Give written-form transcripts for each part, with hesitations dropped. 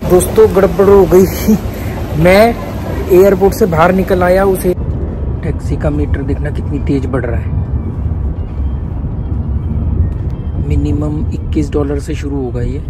दोस्तों गड़बड़ हो गई। मैं एयरपोर्ट से बाहर निकल आया, उसे टैक्सी का मीटर देखना कितनी तेज बढ़ रहा है। मिनिमम $21 से शुरू होगा ये।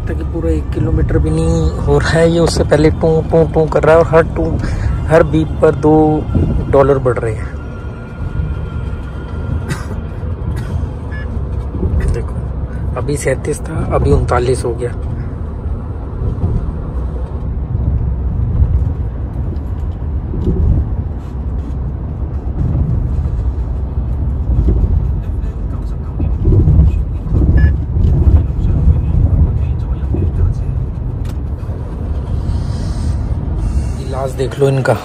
कि पूरा 1 किलोमीटर भी नहीं हो रहा है ये, उससे पहले टू टू टू कर रहा है और हर बीप पर $2 बढ़ रहे हैं। देखो अभी 37 था, अभी 39 हो गया। गिलास देख लो इनका,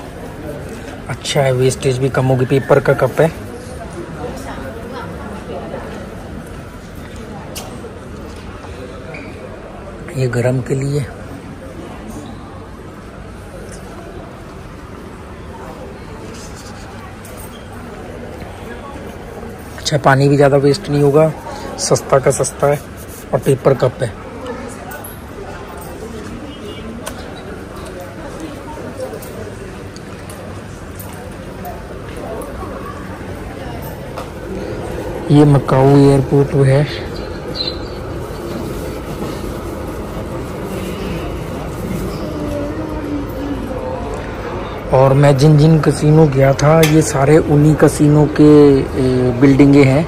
अच्छा है, वेस्टेज भी कम होगी। पेपर का कप है। ये गरम के लिए। अच्छा, पानी भी ज़्यादा वेस्ट नहीं होगा, सस्ता का सस्ता है और पेपर कप है। ये मकाऊ एयरपोर्ट है। और मैं जिन जिन कसिनो गया था ये सारे उन्हीं कसिनो के बिल्डिंगे हैं।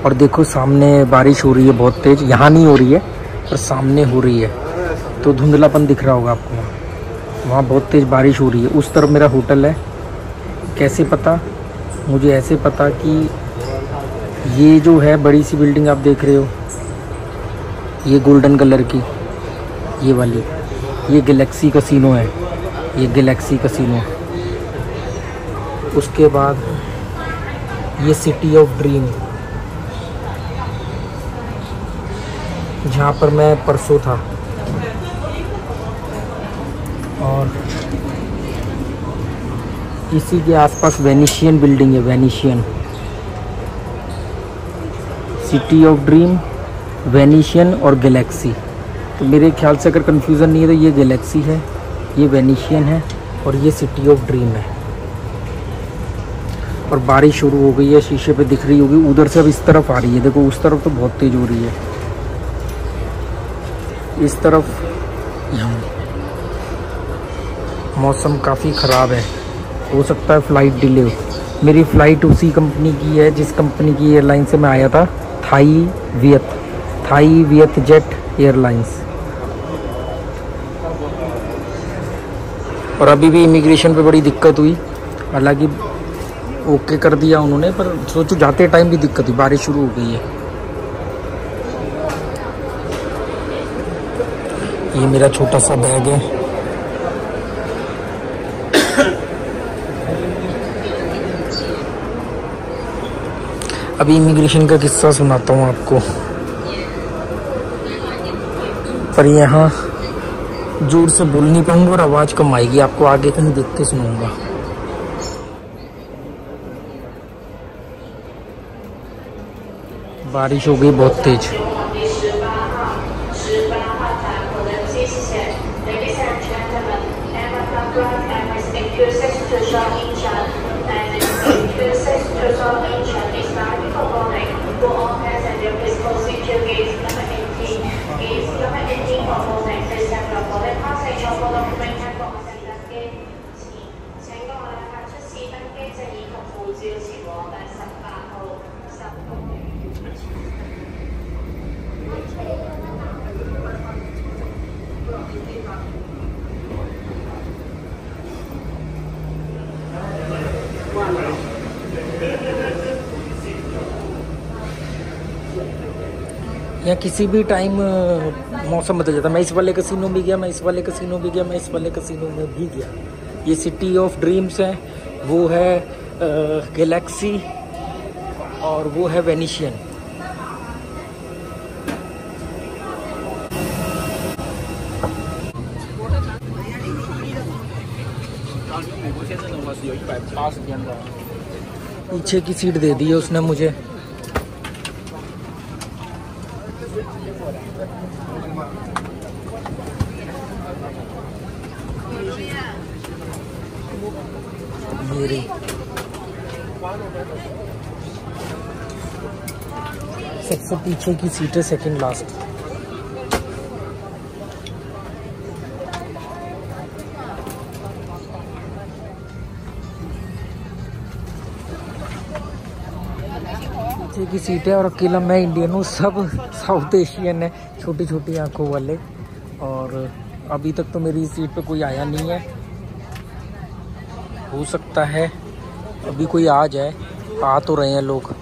और देखो सामने बारिश हो रही है बहुत तेज, यहाँ नहीं हो रही है पर सामने हो रही है, तो धुंधलापन दिख रहा होगा आपको। वहाँ बहुत तेज बारिश हो रही है। उस तरफ मेरा होटल है। कैसे पता? मुझे ऐसे पता कि ये जो है बड़ी सी बिल्डिंग आप देख रहे हो, ये गोल्डन कलर की, ये वाली, ये गैलेक्सी कसिनो है। ये गैलेक्सी कसिनो। उसके बाद ये सिटी ऑफ ड्रीम, जहाँ पर मैं परसों था। और इसी के आसपास वेनिशियन बिल्डिंग है, Venetian. City of dream, Venetian और गैलेक्सी। तो मेरे ख्याल से अगर कंफ्यूजन नहीं है तो ये गैलेक्सी है, ये वेनिशियन है और ये सिटी ऑफ ड्रीम है। और बारिश शुरू हो गई है, शीशे पे दिख रही होगी। उधर से अब इस तरफ आ रही है, देखो उस तरफ तो बहुत तेज हो रही है, इस तरफ यहाँ मौसम काफ़ी ख़राब है। हो सकता है फ़्लाइट डिले हो। मेरी फ़्लाइट उसी कंपनी की है जिस कंपनी की एयरलाइन से मैं आया था, थाई वियत जेट एयरलाइंस। और अभी भी इमिग्रेशन पे बड़ी दिक्कत हुई, हालांकि ओके कर दिया उन्होंने, पर सोचो जाते टाइम भी दिक्कत हुई, बारिश शुरू हो गई है। ये मेरा छोटा सा बैग है। अभी इमिग्रेशन का किस्सा सुनाता हूँ आपको, पर यहाँ जोर से बोल नहीं पाऊंगा और आवाज़ कम आएगी, आपको आगे कहीं देख के सुनाऊंगा। बारिश हो गई बहुत तेज। या किसी भी टाइम मौसम बदल जाता है। मैं इस वाले कसिनो में गया, मैं इस वाले कसिनो में गया, मैं इस वाले कसिनो में भी गया। ये सिटी ऑफ ड्रीम्स है, वो है गैलेक्सी और वो है वेनिशियन। पीछे की सीट दे दी है उसने मुझे। मेरी सबसे पीछे की सीट है, सेकंड लास्ट। पीछे की सीट है और अकेला मैं इंडियन हूँ, सब साउथ एशियन है, छोटी छोटी आंखों वाले। और अभी तक तो मेरी सीट पे कोई आया नहीं है। हो सकता है अभी कोई आ जाए, आ तो रहे हैं लोग।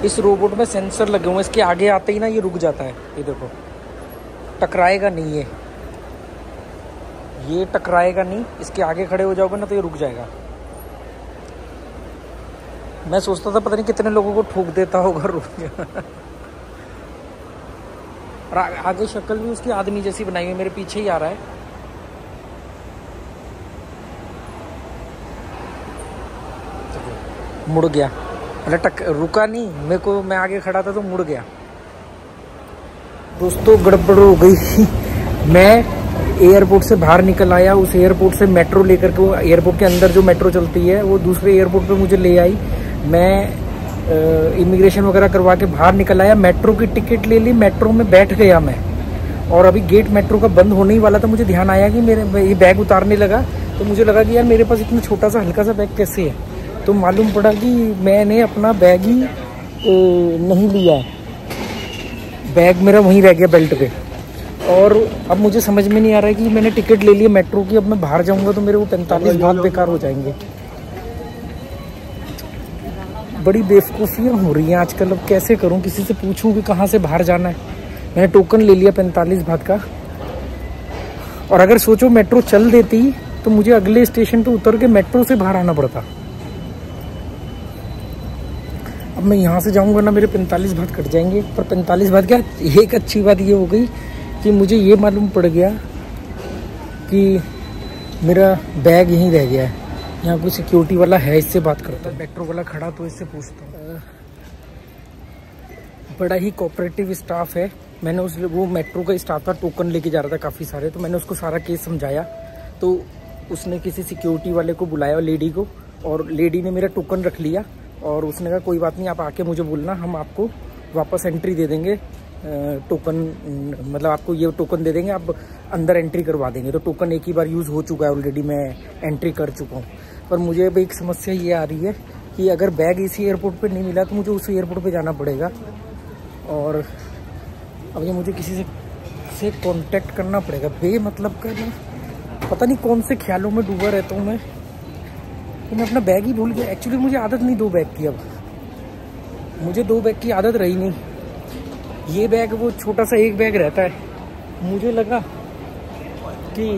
इस रोबोट में सेंसर लगे हुए हैं, इसके आगे आते ही ना ये रुक जाता है। ये देखो, टकराएगा नहीं, ये टकराएगा नहीं। इसके आगे खड़े हो जाओगे ना तो ये रुक जाएगा। मैं सोचता था पता नहीं कितने लोगों को ठोक देता होगा, रुक गया। और आगे शक्ल भी उसकी आदमी जैसी बनाई हुई, मेरे पीछे ही आ रहा है। मुड़ गया, रुका नहीं मेरे को, मैं आगे खड़ा था तो मुड़ गया। दोस्तों गड़बड़ हो गई। मैं एयरपोर्ट से बाहर निकल आया, उस एयरपोर्ट से मेट्रो लेकर के, वो एयरपोर्ट के अंदर जो मेट्रो चलती है वो दूसरे एयरपोर्ट पे मुझे ले आई। मैं इमिग्रेशन वगैरह करवा के बाहर निकल आया, मेट्रो की टिकट ले ली, मेट्रो में बैठ गया मैं। और अभी गेट मेट्रो का बंद होने ही वाला था, मुझे ध्यान आया कि मेरे ये बैग उतारने लगा तो मुझे लगा कि यार मेरे पास इतना छोटा सा हल्का सा बैग कैसे है। तो मालूम पड़ा कि मैंने अपना बैग ही नहीं लिया, बैग मेरा वहीं रह गया बेल्ट पे। और अब मुझे समझ में नहीं आ रहा है कि मैंने टिकट ले ली मेट्रो की, अब मैं बाहर जाऊंगा तो मेरे वो 45 भाग बेकार हो जाएंगे। बड़ी बेवकूफ़ियाँ हो रही हैं आजकल। अब कैसे करूं, किसी से पूछूं कि कहाँ से बाहर जाना है। मैंने टोकन ले लिया 45 भाग का, और अगर सोचो मेट्रो चल देती तो मुझे अगले स्टेशन पे उतर के मेट्रो से बाहर आना पड़ता। अब मैं यहाँ से जाऊँगा ना, मेरे 45 भाग कट जाएंगे। पर 45 भाग क्या, एक अच्छी बात ये हो गई कि मुझे ये मालूम पड़ गया कि मेरा बैग यहीं रह गया है। यहाँ कोई सिक्योरिटी वाला है, इससे बात करता है। मेट्रो वाला खड़ा तो इससे पूछता हूँ। बड़ा ही कोऑपरेटिव स्टाफ है। मैंने वो मेट्रो का स्टाफ था, टोकन लेके जा रहा था काफ़ी सारे, तो मैंने उसको सारा केस समझाया। तो उसने किसी सिक्योरिटी वाले को बुलाया, लेडी को, और लेडी ने मेरा टोकन रख लिया। और उसने कहा कोई बात नहीं, आप आके मुझे बोलना, हम आपको वापस एंट्री दे देंगे। टोकन मतलब आपको ये टोकन दे देंगे, आप अंदर एंट्री करवा देंगे। तो टोकन एक ही बार यूज़ हो चुका है ऑलरेडी, मैं एंट्री कर चुका हूँ। पर मुझे अब एक समस्या ये आ रही है कि अगर बैग इसी एयरपोर्ट पे नहीं मिला तो मुझे उस एयरपोर्ट पे जाना पड़ेगा। और अब ये मुझे किसी से कांटेक्ट करना पड़ेगा। बेमतलब का ना, पता नहीं कौन से ख्यालों में डूबा रहता हूँ मैं, तो मैं अपना बैग ही भूल गया। एक्चुअली मुझे आदत नहीं 2 बैग की, अब मुझे 2 बैग की आदत रही नहीं। ये बैग वो छोटा सा एक बैग रहता है। मुझे लगा कि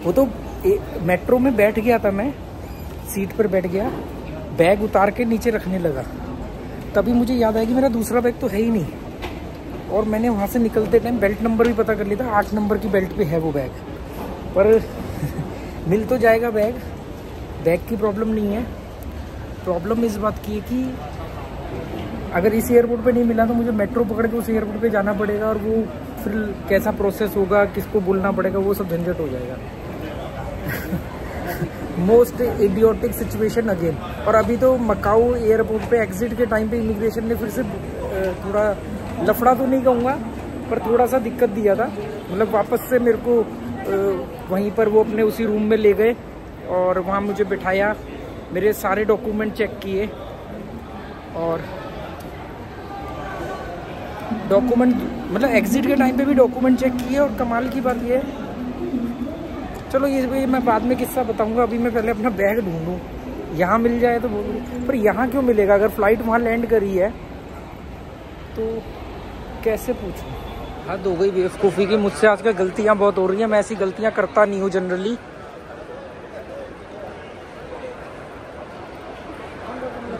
वो तो मेट्रो में बैठ गया था, मैं सीट पर बैठ गया, बैग उतार के नीचे रखने लगा, तभी मुझे याद आया कि मेरा दूसरा बैग तो है ही नहीं। और मैंने वहाँ से निकलते टाइम बेल्ट नंबर भी पता कर लिया था, 8 नंबर की बेल्ट पे है वो बैग। पर मिल तो जाएगा बैग, बैग की प्रॉब्लम नहीं है। प्रॉब्लम इस बात की है कि अगर इस एयरपोर्ट पे नहीं मिला तो मुझे मेट्रो पकड़ के उस एयरपोर्ट पे जाना पड़ेगा, और वो फिर कैसा प्रोसेस होगा, किसको बोलना पड़ेगा, वो सब झंझट हो जाएगा। Most idiotic situation again. और अभी तो मकाऊ एयरपोर्ट पे एग्जिट के टाइम पे इमिग्रेशन ने फिर से थोड़ा लफड़ा तो नहीं कहूँगा, पर थोड़ा सा दिक्कत दिया था। मतलब वापस से मेरे को वहीं पर वो अपने उसी रूम में ले गए और वहाँ मुझे बिठाया, मेरे सारे डॉक्यूमेंट चेक किए, और डॉक्यूमेंट मतलब एग्जिट के टाइम पे भी डॉक्यूमेंट चेक किए। और कमाल की बात ये है, चलो ये मैं बाद में किस्सा बताऊंगा, अभी मैं पहले अपना बैग ढूंढूं, यहाँ मिल जाए तो पर यहाँ क्यों मिलेगा? अगर फ्लाइट वहाँ लैंड करी है तो कैसे पूछूं? हद हो गई बेवकूफ़ी की, मुझसे आजकल गलतियाँ बहुत हो रही हैं। मैं ऐसी गलतियाँ करता नहीं हूँ जनरली।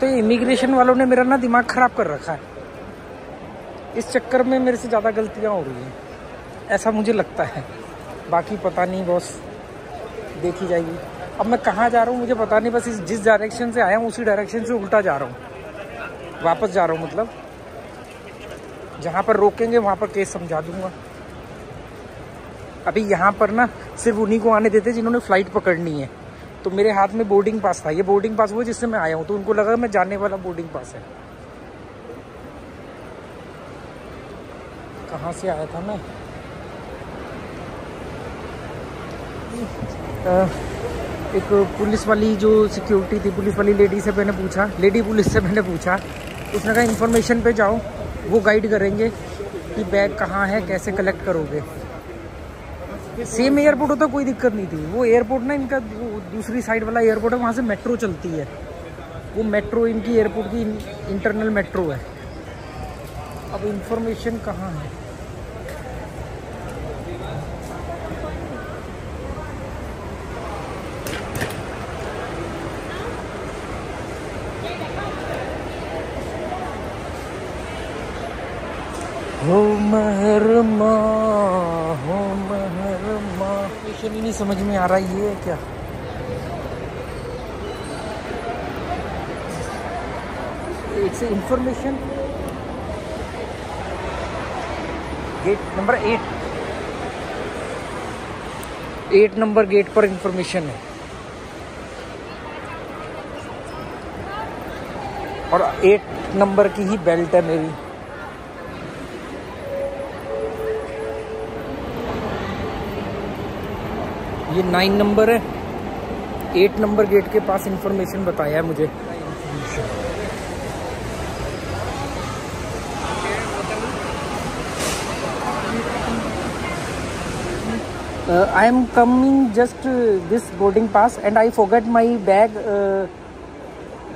तो इमिग्रेशन वालों ने मेरा ना दिमाग ख़राब कर रखा है, इस चक्कर में मेरे से ज़्यादा गलतियाँ हो रही हैं, ऐसा मुझे लगता है। बाकी पता नहीं बॉस, देखी जाएगी। अब मैं कहाँ जा रहा हूँ मुझे पता नहीं, बस जिस डायरेक्शन से आया हूँ उसी डायरेक्शन से उल्टा जा रहा हूँ, वापस जा रहा हूँ। मतलब जहाँ पर रोकेंगे वहाँ पर केस समझा दूँगा। अभी यहाँ पर ना सिर्फ उन्हीं को आने देते जिन्होंने फ़्लाइट पकड़नी है। तो मेरे हाथ में बोर्डिंग पास था, ये बोर्डिंग पास वो जिससे मैं आया हूँ, तो उनको लगा मैं जाने वाला बोर्डिंग पास है। कहाँ से आया था मैं? एक पुलिस वाली जो सिक्योरिटी थी, पुलिस वाली लेडी से मैंने पूछा, लेडी पुलिस से मैंने पूछा, उसने कहा इन्फॉर्मेशन पे जाओ, वो गाइड करेंगे कि बैग कहाँ है, कैसे कलेक्ट करोगे। सेम एयरपोर्ट होता कोई दिक्कत नहीं थी। वो एयरपोर्ट ना इनका दूसरी साइड वाला एयरपोर्ट है, वहाँ से मेट्रो चलती है। वो मेट्रो इनकी एयरपोर्ट की इंटरनल मेट्रो है। अब इन्फॉर्मेशन कहाँ है? हो महरमा, हो महरमा, क्वेश्चन ही नहीं समझ में आ रहा ये है क्या? It's information gate number 8 number gate पर इंफॉर्मेशन है, और 8 नंबर की ही बेल्ट है मेरी। ये 9 नंबर है, 8 नंबर गेट के पास इंफॉर्मेशन बताया है मुझे। I am coming just this boarding pass and I forgot my bag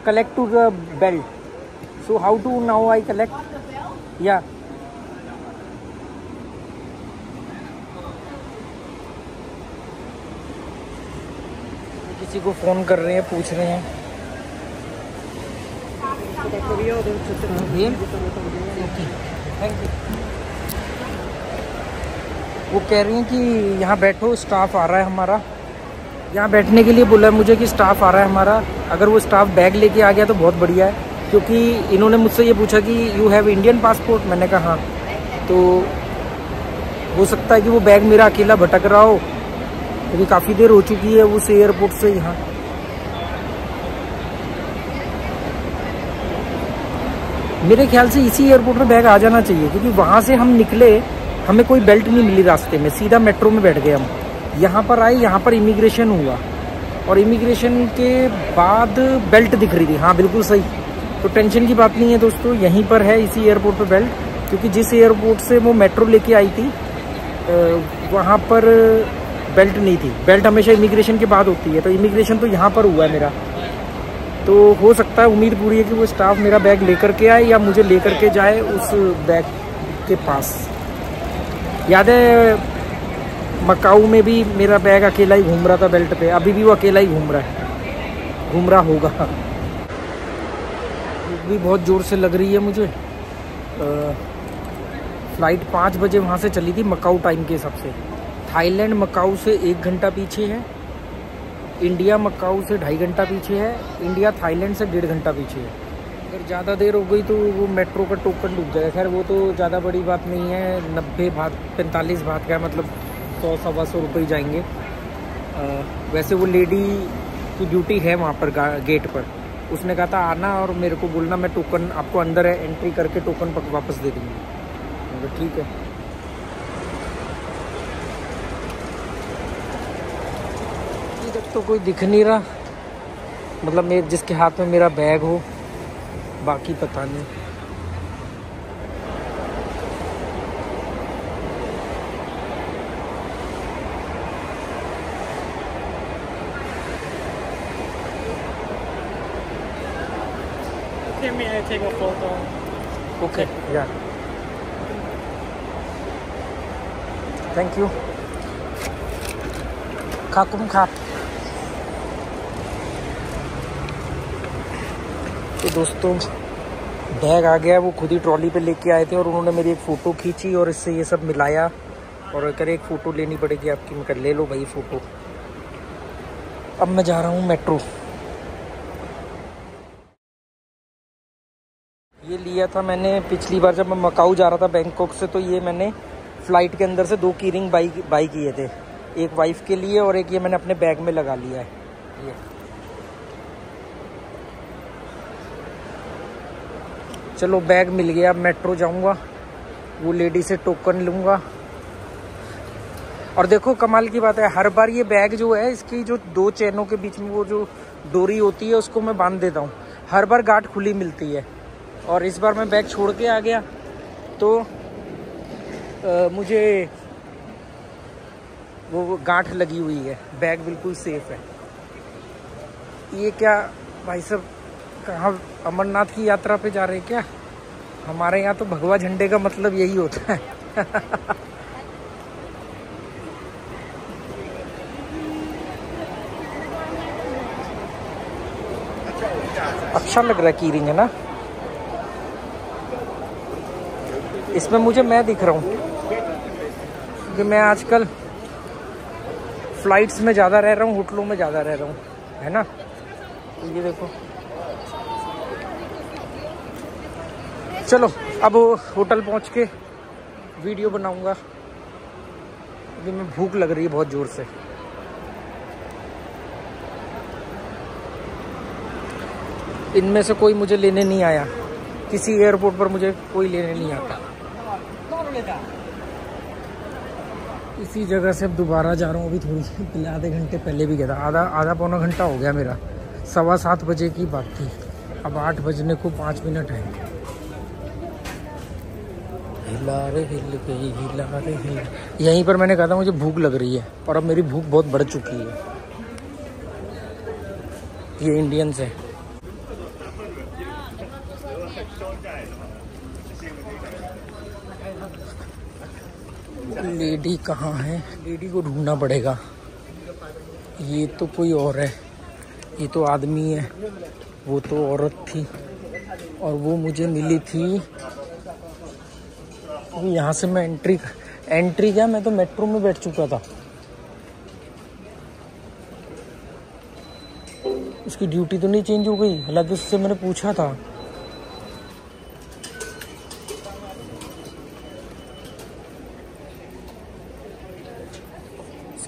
collect to the belt. So how to now I collect? Yeah. किसी को फ़ोन कर रहे हैं, पूछ रहे हैं। Thank you. वो कह रही हैं कि यहाँ बैठो, स्टाफ आ रहा है हमारा। यहाँ बैठने के लिए बोला है मुझे कि स्टाफ आ रहा है हमारा। अगर वो स्टाफ बैग लेके आ गया तो बहुत बढ़िया है, क्योंकि इन्होंने मुझसे ये पूछा कि यू हैव इंडियन पासपोर्ट। मैंने कहा हाँ। तो हो सकता है कि वो बैग मेरा अकेला भटक रहा हो, क्योंकि काफ़ी देर हो चुकी है उस एयरपोर्ट से यहाँ। मेरे ख्याल से इसी एयरपोर्ट में बैग आ जाना चाहिए, क्योंकि वहाँ से हम निकले, हमें कोई बेल्ट नहीं मिली रास्ते में, सीधा मेट्रो में बैठ गए हम। यहाँ पर आए, यहाँ पर इमिग्रेशन हुआ, और इमिग्रेशन के बाद बेल्ट दिख रही थी। हाँ बिल्कुल सही। तो टेंशन की बात नहीं है दोस्तों, यहीं पर है इसी एयरपोर्ट पर बेल्ट, क्योंकि जिस एयरपोर्ट से वो मेट्रो लेके आई थी वहाँ पर बेल्ट नहीं थी। बेल्ट हमेशा इमिग्रेशन के बाद होती है, तो इमिग्रेशन तो यहाँ पर हुआ है मेरा। तो हो सकता है, उम्मीद पूरी है कि वो स्टाफ मेरा बैग लेकर के आए या मुझे लेकर के जाए उस बैग के पास। याद है मकाऊ में भी मेरा बैग अकेला ही घूम रहा था बेल्ट पे, अभी भी वो अकेला ही घूम रहा होगा। भूख भी बहुत ज़ोर से लग रही है मुझे। फ़्लाइट 5 बजे वहाँ से चली थी मकाऊ टाइम के हिसाब से। थाईलैंड मकाऊ से 1 घंटा पीछे है, इंडिया मकाऊ से 2.5 घंटा पीछे है, इंडिया थाईलैंड से 1.5 घंटा पीछे है। अगर ज़्यादा देर हो गई तो वो मेट्रो का टोकन डूब जाएगा। खैर वो तो ज़्यादा बड़ी बात नहीं है, 90 बात 45 बात का है, मतलब 100-125 रुपये जाएंगे। वैसे वो लेडी की ड्यूटी है वहाँ पर गेट पर, उसने कहा था आना और मेरे को बोलना, मैं टोकन आपको अंदर है एंट्री करके टोकन वापस दे दूँगी। तो ठीक है। अभी तक तो कोई दिख नहीं रहा, मतलब मेरे जिसके हाथ में मेरा बैग हो, बाकी पता नहीं। May I take a photo? Okay, yeah. Thank you. खाकुम खाप। तो दोस्तों बैग आ गया, वो खुद ही ट्रॉली पे लेके आए थे और उन्होंने मेरी एक फ़ोटो खींची और इससे ये सब मिलाया और करे एक फ़ोटो लेनी पड़ेगी आपकी। मैं कर ले लो भाई फ़ोटो। अब मैं जा रहा हूँ मेट्रो। ये लिया था मैंने पिछली बार जब मैं मकाऊ जा रहा था बैंकॉक से, तो ये मैंने फ़्लाइट के अंदर से 2 की रिंग बाई किए थे, एक वाइफ के लिए और एक ये मैंने अपने बैग में लगा लिया है। ये चलो बैग मिल गया, अब मेट्रो जाऊंगा, वो लेडी से टोकन लूँगा। और देखो कमाल की बात है, हर बार ये बैग जो है इसकी जो 2 चैनों के बीच में वो जो डोरी होती है उसको मैं बांध देता हूँ, हर बार गांठ खुली मिलती है। और इस बार मैं बैग छोड़ के आ गया तो मुझे वो गांठ लगी हुई है, बैग बिल्कुल सेफ है। ये क्या भाई साहब, कहाँ अमरनाथ की यात्रा पे जा रहे हैं क्या? हमारे यहाँ तो भगवा झंडे का मतलब यही होता है। अच्छा लग रहा है की रिंग, है ना? इसमें मुझे मैं दिख रहा हूँ क्योंकि मैं आजकल फ्लाइट्स में ज़्यादा रह रहा हूँ, होटलों में ज़्यादा रह रहा हूँ, है ना? तो ये देखो, चलो अब होटल पहुँच के वीडियो बनाऊँगा। अभी मैं भूख लग रही है बहुत ज़ोर से। इनमें से कोई मुझे लेने नहीं आया, किसी एयरपोर्ट पर मुझे कोई लेने नहीं आता। इसी जगह से अब दोबारा जा रहा हूँ। अभी थोड़ी पहले आधे घंटे पहले भी गया था, आधा पौना घंटा हो गया मेरा। 7:15 बजे की बात थी, अब 8 बजने को 5 मिनट है। हिला रे हिल गई, हिला रे हिल। यहीं पर मैंने कहा था मुझे भूख लग रही है और अब मेरी भूख बहुत बढ़ चुकी है। ये इंडियंस है। लेडी कहाँ है? लेडी को ढूंढना पड़ेगा। ये तो कोई और है, ये तो आदमी है, वो तो औरत थी और वो मुझे मिली थी। यहाँ से मैं एंट्री क्या, मैं तो मेट्रो में बैठ चुका था। उसकी ड्यूटी तो नहीं चेंज हो गई, हालांकि उससे मैंने पूछा था।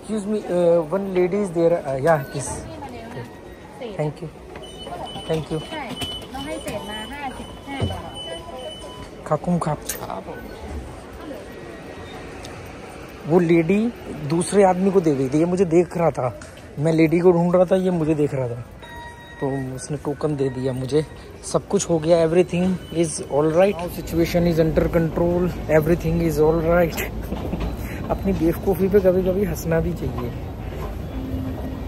Excuse me, one lady is there. Yeah, please. Okay. Thank you. Thank you. खाकुम खाप। वो लेडी दूसरे आदमी को दे गई थी, ये मुझे देख रहा था, मैं लेडी को ढूंढ रहा था, ये मुझे देख रहा था, तो उसने टोकन दे दिया मुझे। सब कुछ हो गया, everything is all right, situation is under control, everything is all right. अपनी बेवकूफ़ी पे कभी कभी हंसना भी चाहिए।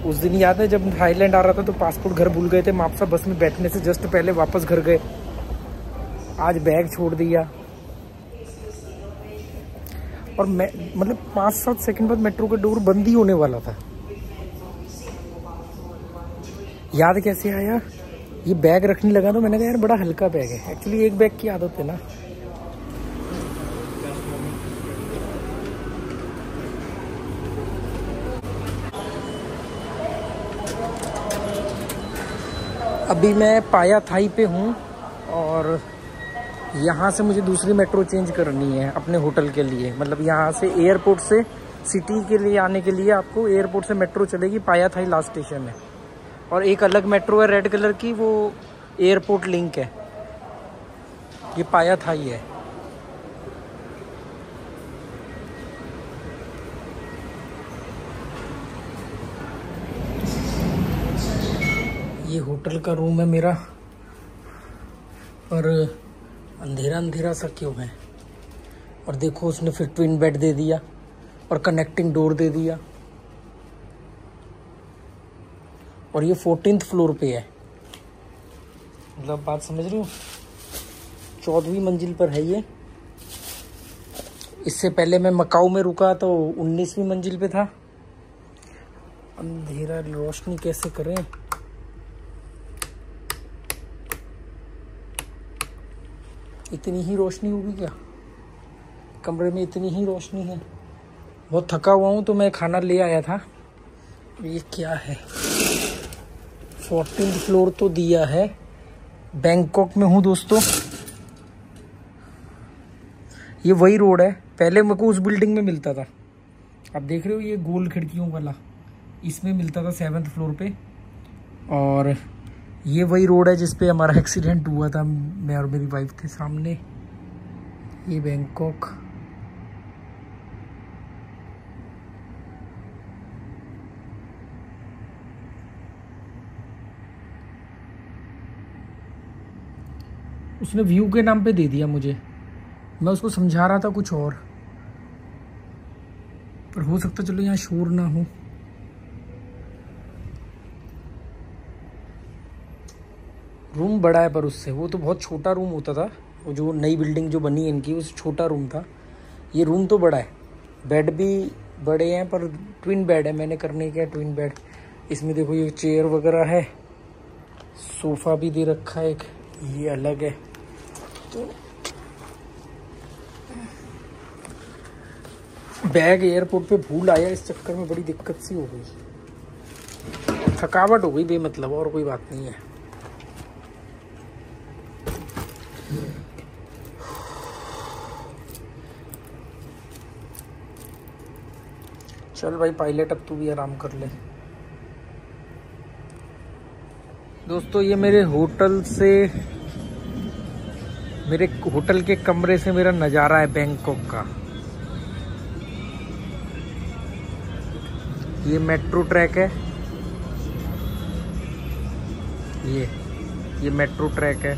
उस दिन याद है जब थाईलैंड आ रहा था तो पासपोर्ट घर भूल गए थे, मापसा बस में बैठने से जस्ट पहले वापस घर गए। आज बैग छोड़ दिया और मैं मतलब 5-7 सेकंड बाद मेट्रो का डोर बंद ही होने वाला था। याद कैसे आया, ये बैग रखने लगा तो मैंने कहा यार बड़ा हल्का बैग है। एक्चुअली एक बैग की आदत है ना। अभी मैं पाया थाई पे हूँ और यहाँ से मुझे दूसरी मेट्रो चेंज करनी है अपने होटल के लिए। मतलब यहाँ से एयरपोर्ट से सिटी के लिए आने के लिए आपको एयरपोर्ट से मेट्रो चलेगी, पाया थाई लास्ट स्टेशन है। और एक अलग मेट्रो है रेड कलर की, वो एयरपोर्ट लिंक है। ये पाया थाई है। ये होटल का रूम है मेरा, पर अंधेरा अंधेरा सा क्यों है। और देखो उसने फिर ट्विन बेड दे दिया और कनेक्टिंग डोर दे दिया। और ये 14th फ्लोर पे है। मतलब बात समझ रही हूँ, 14वीं मंजिल पर है ये। इससे पहले मैं मकाऊ में रुका तो 19वीं मंजिल पे था। अंधेरा, रोशनी कैसे करें। इतनी ही रोशनी होगी क्या कमरे में? इतनी ही रोशनी है। बहुत थका हुआ हूँ तो मैं खाना ले आया था। ये क्या है? 14th फ्लोर तो दिया है। बैंकॉक में हूँ दोस्तों। ये वही रोड है, पहले मेरे को उस बिल्डिंग में मिलता था। आप देख रहे हो ये गोल खिड़कियों वाला, इसमें मिलता था 7th फ्लोर पे। और ये वही रोड है जिस पे हमारा एक्सीडेंट हुआ था, मैं और मेरी वाइफ थे सामने। ये बैंकॉक। उसने व्यू के नाम पे दे दिया मुझे। मैं उसको समझा रहा था कुछ और, पर हो सकता चलो यहाँ शोर ना हो। रूम बड़ा है पर उससे, वो तो बहुत छोटा रूम होता था। वो जो नई बिल्डिंग जो बनी है इनकी, उस छोटा रूम था। ये रूम तो बड़ा है, बेड भी बड़े हैं, पर ट्विन बेड है। मैंने करने क्या ट्विन बेड। इसमें देखो ये चेयर वगैरह है, सोफा भी दे रखा है एक, ये अलग है। तो बैग एयरपोर्ट पे भूल आया, इस चक्कर में बड़ी दिक्कत सी हो गई। थकावट हो गई बेमतलब, और कोई बात नहीं है। चल भाई पायलट, अब तू भी आराम कर ले। दोस्तों ये मेरे होटल के कमरे से मेरा नज़ारा है बैंकॉक का। ये मेट्रो ट्रैक है, ये मेट्रो ट्रैक है।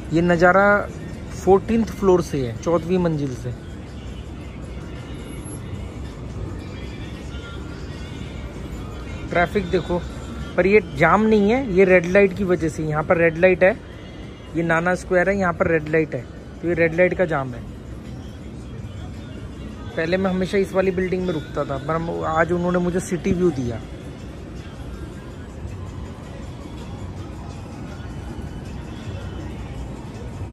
ये नज़ारा 14th फ्लोर से है, 14वीं मंजिल से। ट्रैफिक देखो, पर ये जाम नहीं है, ये रेड लाइट की वजह से। यहाँ पर रेड लाइट है, ये नाना स्क्वायर है, यहाँ पर रेड लाइट है, तो ये रेड लाइट का जाम है। पहले मैं हमेशा इस वाली बिल्डिंग में रुकता था, पर आज उन्होंने मुझे सिटी व्यू दिया।